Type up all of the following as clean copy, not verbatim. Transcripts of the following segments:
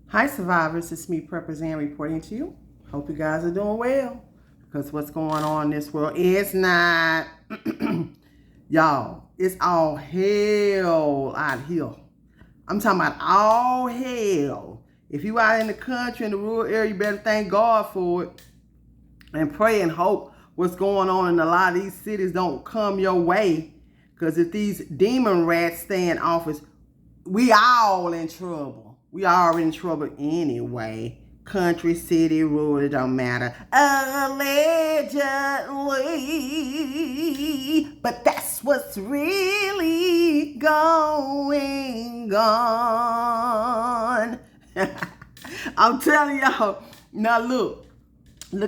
Hi survivors, it's me Preppers reporting to you. Hope you guys are doing well, because what's going on in this world is not y'all, it's all hell out here. I'm talking about all hell. If you out in the country, in the rural area, you better thank God for it and pray and hope what's going on in a lot of these cities don't come your way, because if these demon rats stay in office, we all in trouble. We are in trouble anyway. Country, city, rural, it don't matter. Allegedly. But that's what's really going on. I'm telling y'all. Now look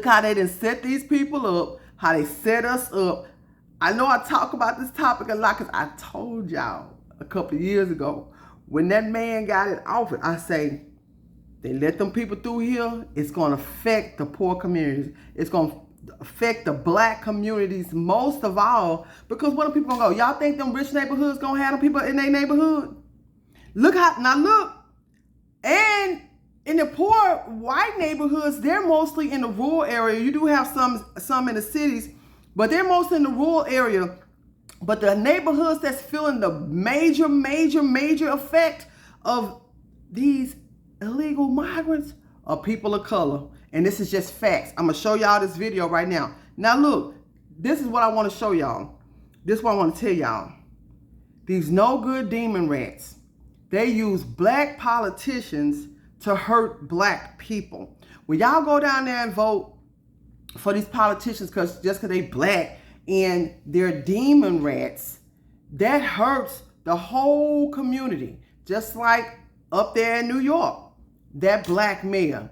how they done set these people up, how they set us up. I know I talk about this topic a lot because I told y'all a couple of years ago, when that man got in office, I say, they let them people through here, it's going to affect the poor communities. It's going to affect the black communities most of all, because what are people going to go? Y'all think them rich neighborhoods going to have them people in their neighborhood? Look, and in the poor white neighborhoods, they're mostly in the rural area. You do have some in the cities, but they're mostly in the rural area. But the neighborhoods that's feeling the major effect of these illegal migrants are people of color. And this is just facts. I'm going to show y'all this video right now. Now look, this is what I want to show y'all. This is what I want to tell y'all. These no good demon rats, they use black politicians to hurt black people. When y'all go down there and vote for these politicians just because they black, and they're demon rats, that hurts the whole community. Just like up there in New York, that black mayor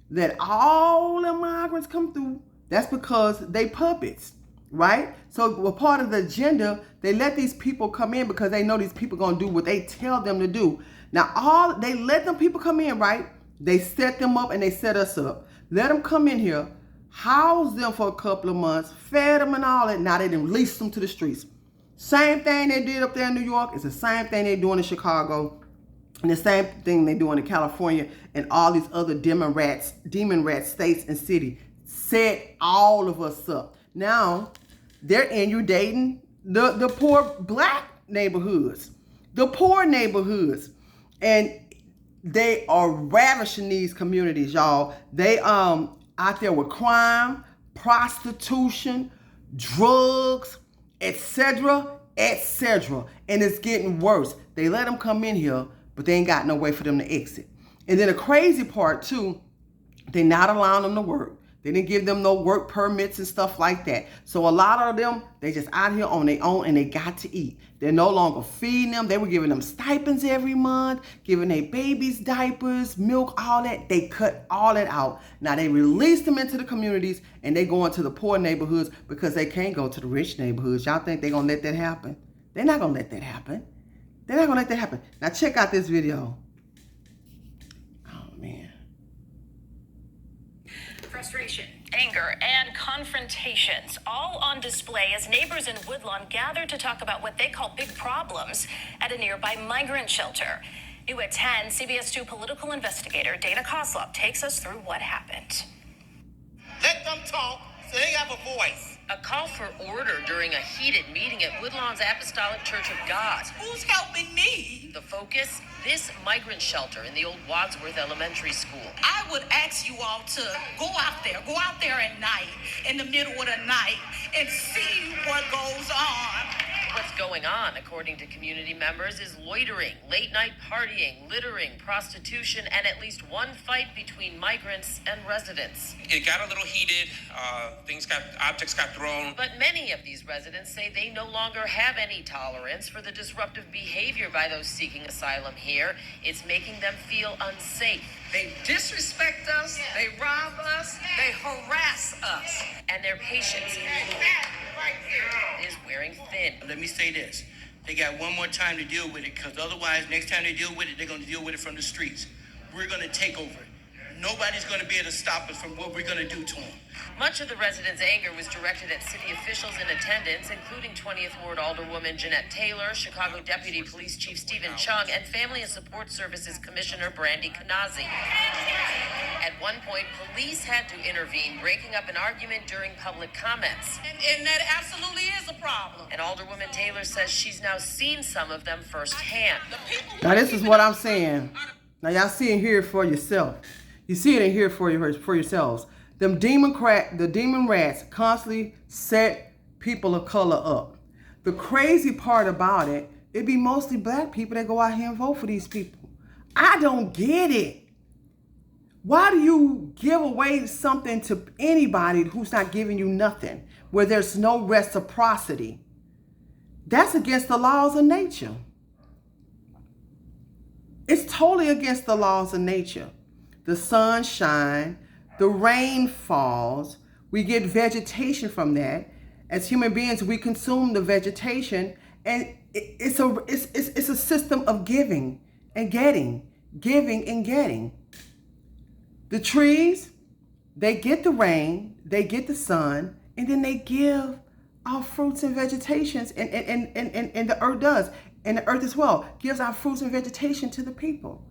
let all the migrants come through. That's because they puppets, right? So we're part of the agenda. They let these people come in because they know these people gonna do what they tell them to do. Now they let them people come in, right? They set them up and they set us up. Let them come in here, housed them for a couple of months, fed them and all that. Now they done released them to the streets. Same thing they did up there in New York. It's the same thing they're doing in Chicago. And the same thing they're doing in California and all these other demon rat states and cities. Set all of us up. Now they're inundating the poor black neighborhoods, the poor neighborhoods. And they are ravishing these communities, y'all. They out there with crime, prostitution, drugs, etc., etc. And it's getting worse. They let them come in here, but they ain't got no way for them to exit. And then the crazy part too, they're not allowing them to work. They didn't give them no work permits and stuff like that. So a lot of them, they just out here on their own and they got to eat. They're no longer feeding them. They were giving them stipends every month, giving their babies diapers, milk, all that. They cut all that out. Now they release them into the communities and they go into the poor neighborhoods because they can't go to the rich neighborhoods. Y'all think they're going to let that happen? They're not going to let that happen. They're not going to let that happen. Now check out this video. Oh, man. Frustration, anger, and confrontations all on display as neighbors in Woodlawn gather to talk about what they call big problems at a nearby migrant shelter. New at 10, CBS 2 political investigator Dana Koslov takes us through what happened. Let them talk so they have a voice. A call for order during a heated meeting at Woodlawn's Apostolic Church of God. Who's helping me? The focus, this migrant shelter in the old Wadsworth Elementary School. I would ask you all to go out there at night, in the middle of the night, and see what goes on. What's going on, according to community members, is loitering, late-night partying, littering, prostitution, and at least one fight between migrants and residents. It got a little heated. Objects got thrown. But many of these residents say they no longer have any tolerance for the disruptive behavior by those seeking asylum here. It's making them feel unsafe. They disrespect us, they rob us, they harass us. And their patience is wearing thin. Let me say this. They got one more time to deal with it, because otherwise, next time they deal with it, they're going to deal with it from the streets. We're going to take over it. Nobody's going to be able to stop us from what we're going to do to them. Much of the residents' anger was directed at city officials in attendance, including 20th Ward Alderwoman Jeanette Taylor, Chicago Deputy Police Chief Stephen Chung, and Family and Support Services Commissioner Brandy Kanazi. At one point, police had to intervene, breaking up an argument during public comments. And that absolutely is a problem. And Alderwoman Taylor says she's now seen some of them firsthand. Now this is what I'm saying. Now y'all see and hear it for yourself. You see it and hear it for yourselves. The demon rats constantly set people of color up. The crazy part about it, it be mostly black people that go out here and vote for these people. I don't get it. Why do you give away something to anybody who's not giving you nothing, where there's no reciprocity? That's against the laws of nature. It's totally against the laws of nature. The sun shines, the rain falls, we get vegetation from that. As human beings, we consume the vegetation, and it's a system of giving and getting, giving and getting. The trees, they get the rain, they get the sun, and then they give off fruits and vegetations, and the earth does, and the earth as well gives out fruits and vegetation to the people.